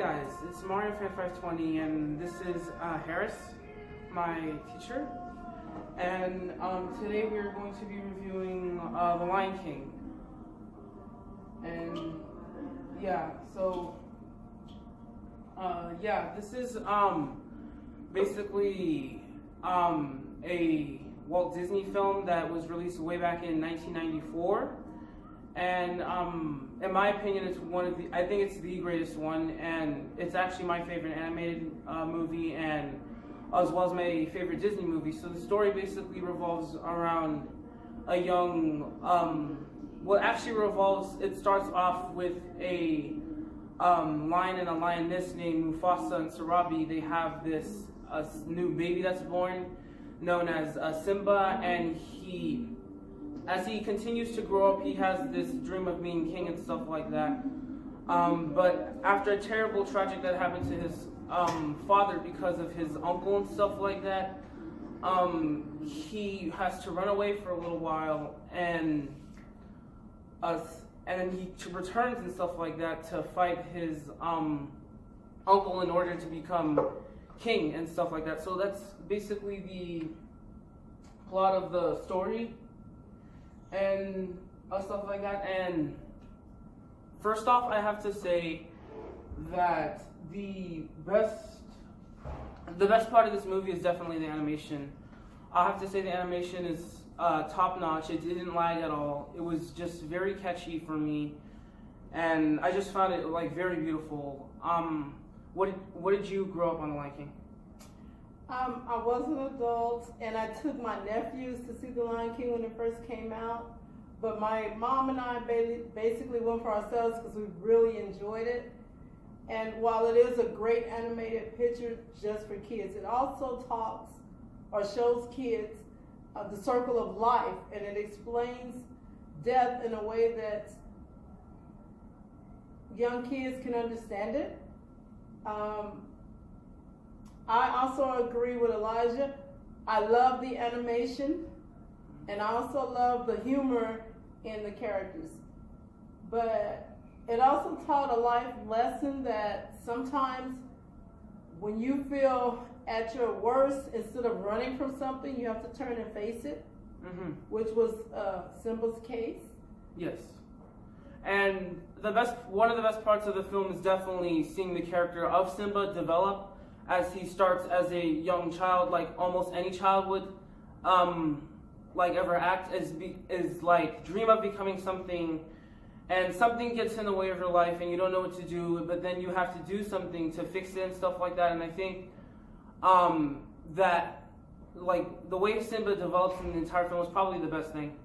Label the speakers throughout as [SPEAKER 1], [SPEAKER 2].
[SPEAKER 1] guys, it's Mario Fan 520, and this is Harris, my teacher. And today we are going to be reviewing The Lion King. And this is basically a Walt Disney film that was released way back in 1994. And in my opinion, it's I think it's the greatest one, and it's actually my favorite animated movie, and as well as my favorite Disney movie. So the story basically revolves around a young, it starts off with a lion and a lioness named Mufasa and Sarabi. They have this new baby that's born, known as Simba, and as he continues to grow up, he has this dream of being king and stuff like that. But after a terrible tragic that happened to his father because of his uncle and stuff like that, he has to run away for a little while, and then he returns and stuff like that to fight his uncle in order to become king and stuff like that. So that's basically the plot of the story and stuff like that. And first off, I have to say that the best part of this movie is definitely the animation. I have to say the animation is top notch. It didn't lag at all. It was just very catchy for me, and I just found it very beautiful. What did you grow up on The Lion King?
[SPEAKER 2] I was an adult, and I took my nephews to see The Lion King when it first came out. But my mom and I basically went for ourselves because we really enjoyed it. And while it is a great animated picture just for kids, it also talks or shows kids the circle of life, and it explains death in a way that young kids can understand it. I also agree with Elijah. I love the animation, and I also love the humor in the characters. But it also taught a life lesson that sometimes when you feel at your worst, instead of running from something, you have to turn and face it, which was Simba's case.
[SPEAKER 1] Yes. And one of the best parts of the film is definitely seeing the character of Simba develop as he starts as a young child, like almost any child would ever act, is dream of becoming something, and something gets in the way of your life and you don't know what to do, but then you have to do something to fix it and stuff like that. And I think that the way Simba develops in the entire film is probably the best thing.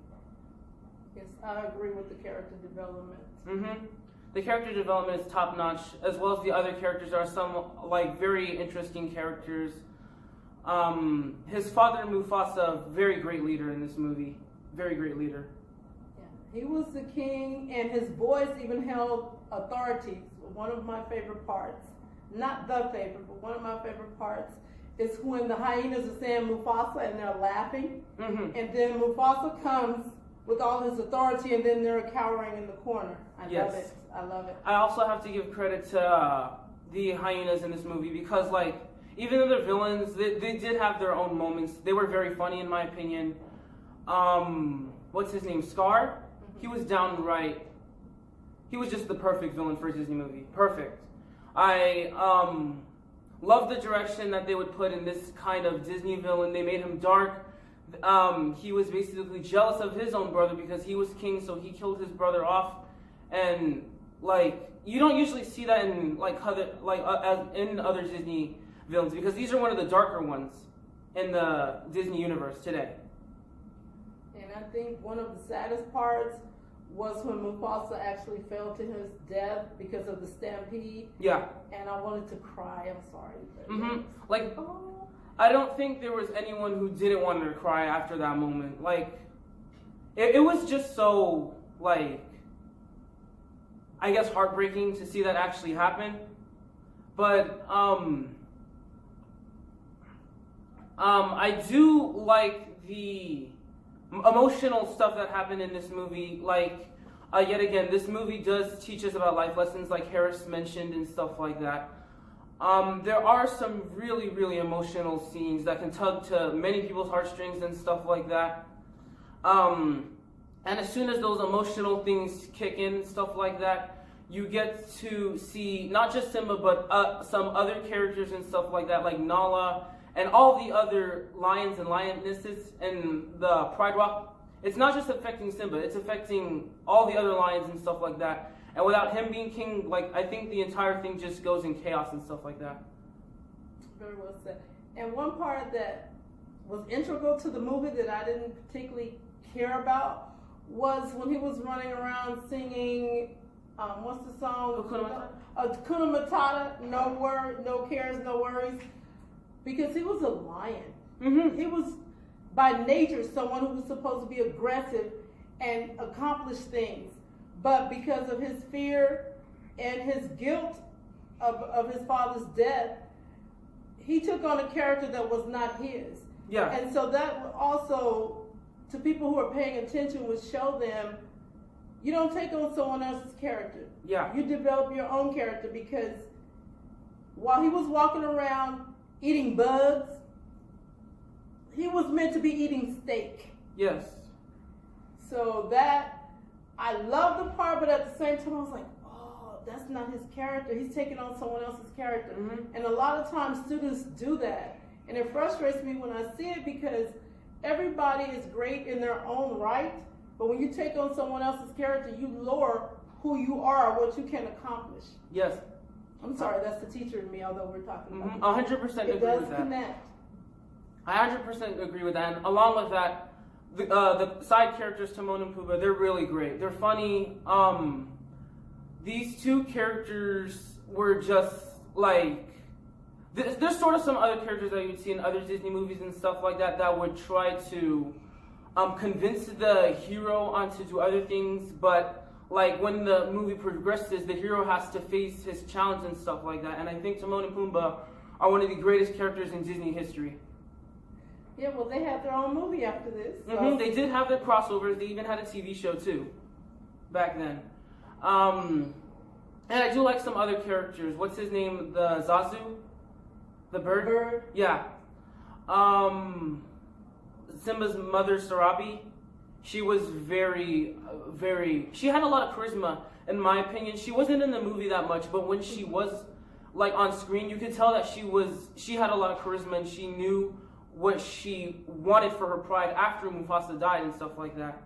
[SPEAKER 2] Yes, I agree with the character development.
[SPEAKER 1] The character development is top notch, as well as the other characters. There are some very interesting characters. His father, Mufasa, very great leader in this movie. Very great leader.
[SPEAKER 2] Yeah, he was the king, and his boys even held authority. One of my favorite parts, not the favorite, but one of my favorite parts, is when the hyenas are saying Mufasa and they're laughing, and then Mufasa comes with all his authority, and then they're cowering in the corner. I love it. I love it.
[SPEAKER 1] I also have to give credit to the hyenas in this movie, because even though they're villains, they did have their own moments. They were very funny in my opinion. What's his name? Scar? He was downright. He was just the perfect villain for a Disney movie. Perfect. I love the direction that they would put in this kind of Disney villain. They made him dark. He was basically jealous of his own brother because he was king, so he killed his brother off. And you don't usually see that in in other Disney villains, because these are one of the darker ones in the Disney universe today.
[SPEAKER 2] And I think one of the saddest parts was when Mufasa actually fell to his death because of the stampede. Yeah. And I wanted to cry. I'm sorry. I don't think there was anyone who didn't want to cry after that moment. It was just so, I guess, heartbreaking to see that actually happen. But, I do like the emotional stuff that happened in this movie.
[SPEAKER 1] Yet again, this movie does teach us about life lessons, like Harris mentioned, and stuff like that. There are some really, really emotional scenes that can tug to many people's heartstrings and stuff like that. And as soon as those emotional things kick in and stuff like that, you get to see not just Simba, but some other characters and stuff like that, like Nala and all the other lions and lionesses in the Pride Walk. It's not just affecting Simba, it's affecting all the other lions and stuff like that. And without him being king, like, I think the entire thing just goes in chaos and stuff like that.
[SPEAKER 2] Very well said. And one part that was integral to the movie that I didn't particularly care about was when he was running around singing, what's the song? Hakuna Matata, no cares, no worries. Because he was a lion.
[SPEAKER 1] Mm-hmm.
[SPEAKER 2] He was, by nature, someone who was supposed to be aggressive and accomplish things. But because of his fear and his guilt of his father's death, he took on a character that was not his.
[SPEAKER 1] Yeah.
[SPEAKER 2] And so that also, to people who are paying attention, would show them, you don't take on someone else's character.
[SPEAKER 1] Yeah.
[SPEAKER 2] You develop your own character, because while he was walking around eating bugs, he was meant to be eating steak.
[SPEAKER 1] Yes.
[SPEAKER 2] So that, I love the part, but at the same time I was like, oh, that's not his character. He's taking on someone else's character.
[SPEAKER 1] Mm-hmm.
[SPEAKER 2] And a lot of times students do that. And it frustrates me when I see it, because everybody is great in their own right, but when you take on someone else's character, you lower who you are, what you can accomplish.
[SPEAKER 1] Yes.
[SPEAKER 2] I'm sorry, that's the teacher in me, although we're talking about
[SPEAKER 1] 100% agree
[SPEAKER 2] it does
[SPEAKER 1] with that.
[SPEAKER 2] connect.
[SPEAKER 1] I 100% agree with that. And along with that, the side characters, Timon and Pumbaa, they're really great. They're funny. These two characters were just like, there's sort of some other characters that you'd see in other Disney movies and stuff like that that would try to convince the hero on to do other things, but like when the movie progresses, the hero has to face his challenge and stuff like that. And I think Timon and Pumbaa are one of the greatest characters in Disney history.
[SPEAKER 2] Yeah, well, they had their own movie after this. So.
[SPEAKER 1] Mm-hmm. They did have their crossovers. They even had a TV show too, back then. And I do like some other characters. What's his name? The Zazu? The bird?
[SPEAKER 2] The bird.
[SPEAKER 1] Yeah. Simba's mother, Sarabi, she was very, she had a lot of charisma, in my opinion. She wasn't in the movie that much, but when she was, like, on screen, you could tell that she had a lot of charisma, and she knew what she wanted for her pride after Mufasa died and stuff like that.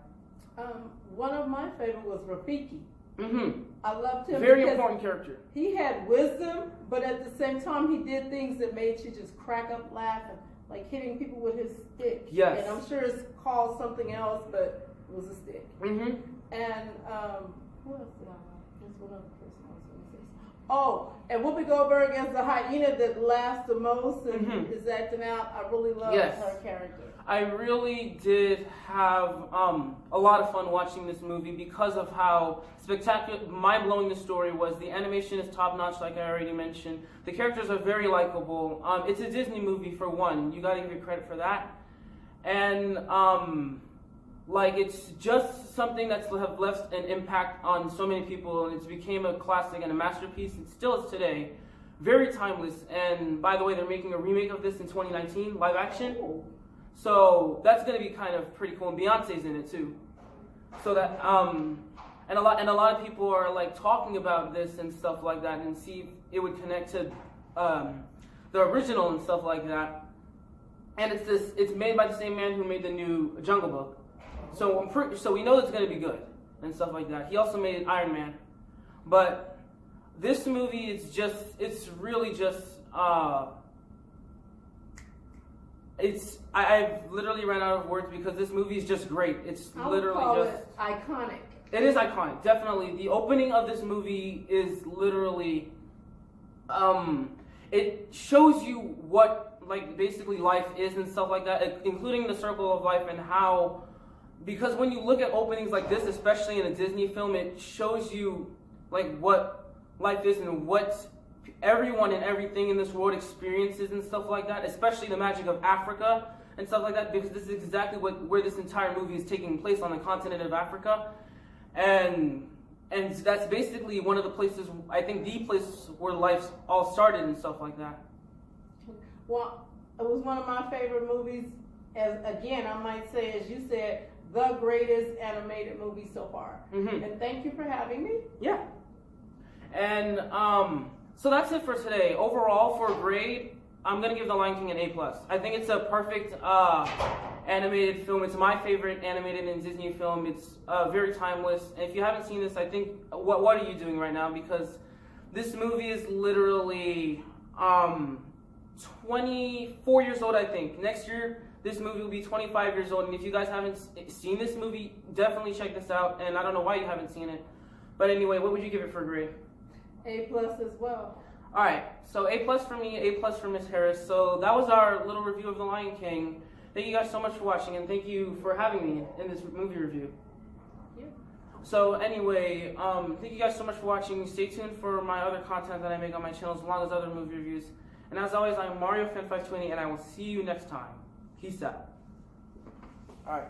[SPEAKER 2] One of my favorite was Rafiki.
[SPEAKER 1] Mm-hmm.
[SPEAKER 2] I loved him.
[SPEAKER 1] Very important character.
[SPEAKER 2] He had wisdom, but at the same time, he did things that made you just crack up laughing, like hitting people with his stick.
[SPEAKER 1] Yes.
[SPEAKER 2] And I'm sure it's called something else, but it was a stick.
[SPEAKER 1] Mm-hmm.
[SPEAKER 2] And who else did I like? There's one other person I was going to say. Oh, and Whoopi Goldberg as the hyena that laughs the most and is acting out. I really loved her character.
[SPEAKER 1] I really did have a lot of fun watching this movie because of how spectacular, mind-blowing the story was. The animation is top-notch, like I already mentioned. The characters are very likable. It's a Disney movie, for one. You gotta give it credit for that. And, like, it's just something that's have left an impact on so many people, and it's became a classic and a masterpiece. It still is today. Very timeless. And, by the way, they're making a remake of this in 2019, live action.
[SPEAKER 2] Ooh.
[SPEAKER 1] So that's gonna be kind of pretty cool, and Beyonce's in it too. So that and a lot of people are like talking about this and stuff like that, and see if it would connect to the original and stuff like that. And it's made by the same man who made the new Jungle Book. So we know it's gonna be good and stuff like that. He also made Iron Man, but this movie it's really just. I've literally ran out of words because this movie is just great. It's literally just
[SPEAKER 2] iconic.
[SPEAKER 1] It is iconic, definitely. The opening of this movie is literally, it shows you what like basically life is and stuff like that, including the circle of life and how. Because when you look at openings like this, especially in a Disney film, it shows you like what life is and what everyone and everything in this world experiences and stuff like that, especially the magic of Africa and stuff like that, because this is exactly where this entire movie is taking place, on the continent of Africa. and that's basically one of the places, I think the place where life all started and stuff like that.
[SPEAKER 2] Well, it was one of my favorite movies. As again, I might say, as you said, the greatest animated movie so far.
[SPEAKER 1] Mm-hmm.
[SPEAKER 2] And thank you for having me.
[SPEAKER 1] Yeah. And so that's it for today. Overall, for a grade, I'm gonna give The Lion King an A+. I think it's a perfect animated film. It's my favorite animated and Disney film. It's very timeless. And if you haven't seen this, I think what are you doing right now? Because this movie is literally 24 years old. I think next year this movie will be 25 years old. And if you guys haven't seen this movie, definitely check this out. And I don't know why you haven't seen it, but anyway, what would you give it for a grade?
[SPEAKER 2] A+ as well.
[SPEAKER 1] All right, so A+ for me, A+ for Miss Harris. So that was our little review of The Lion King. Thank you guys so much for watching, and thank you for having me in this movie review.
[SPEAKER 2] Yeah.
[SPEAKER 1] So anyway, thank you guys so much for watching. Stay tuned for my other content that I make on my channel, as well as other movie reviews. And as always, I'm MarioFan520, and I will see you next time. Peace out. All right.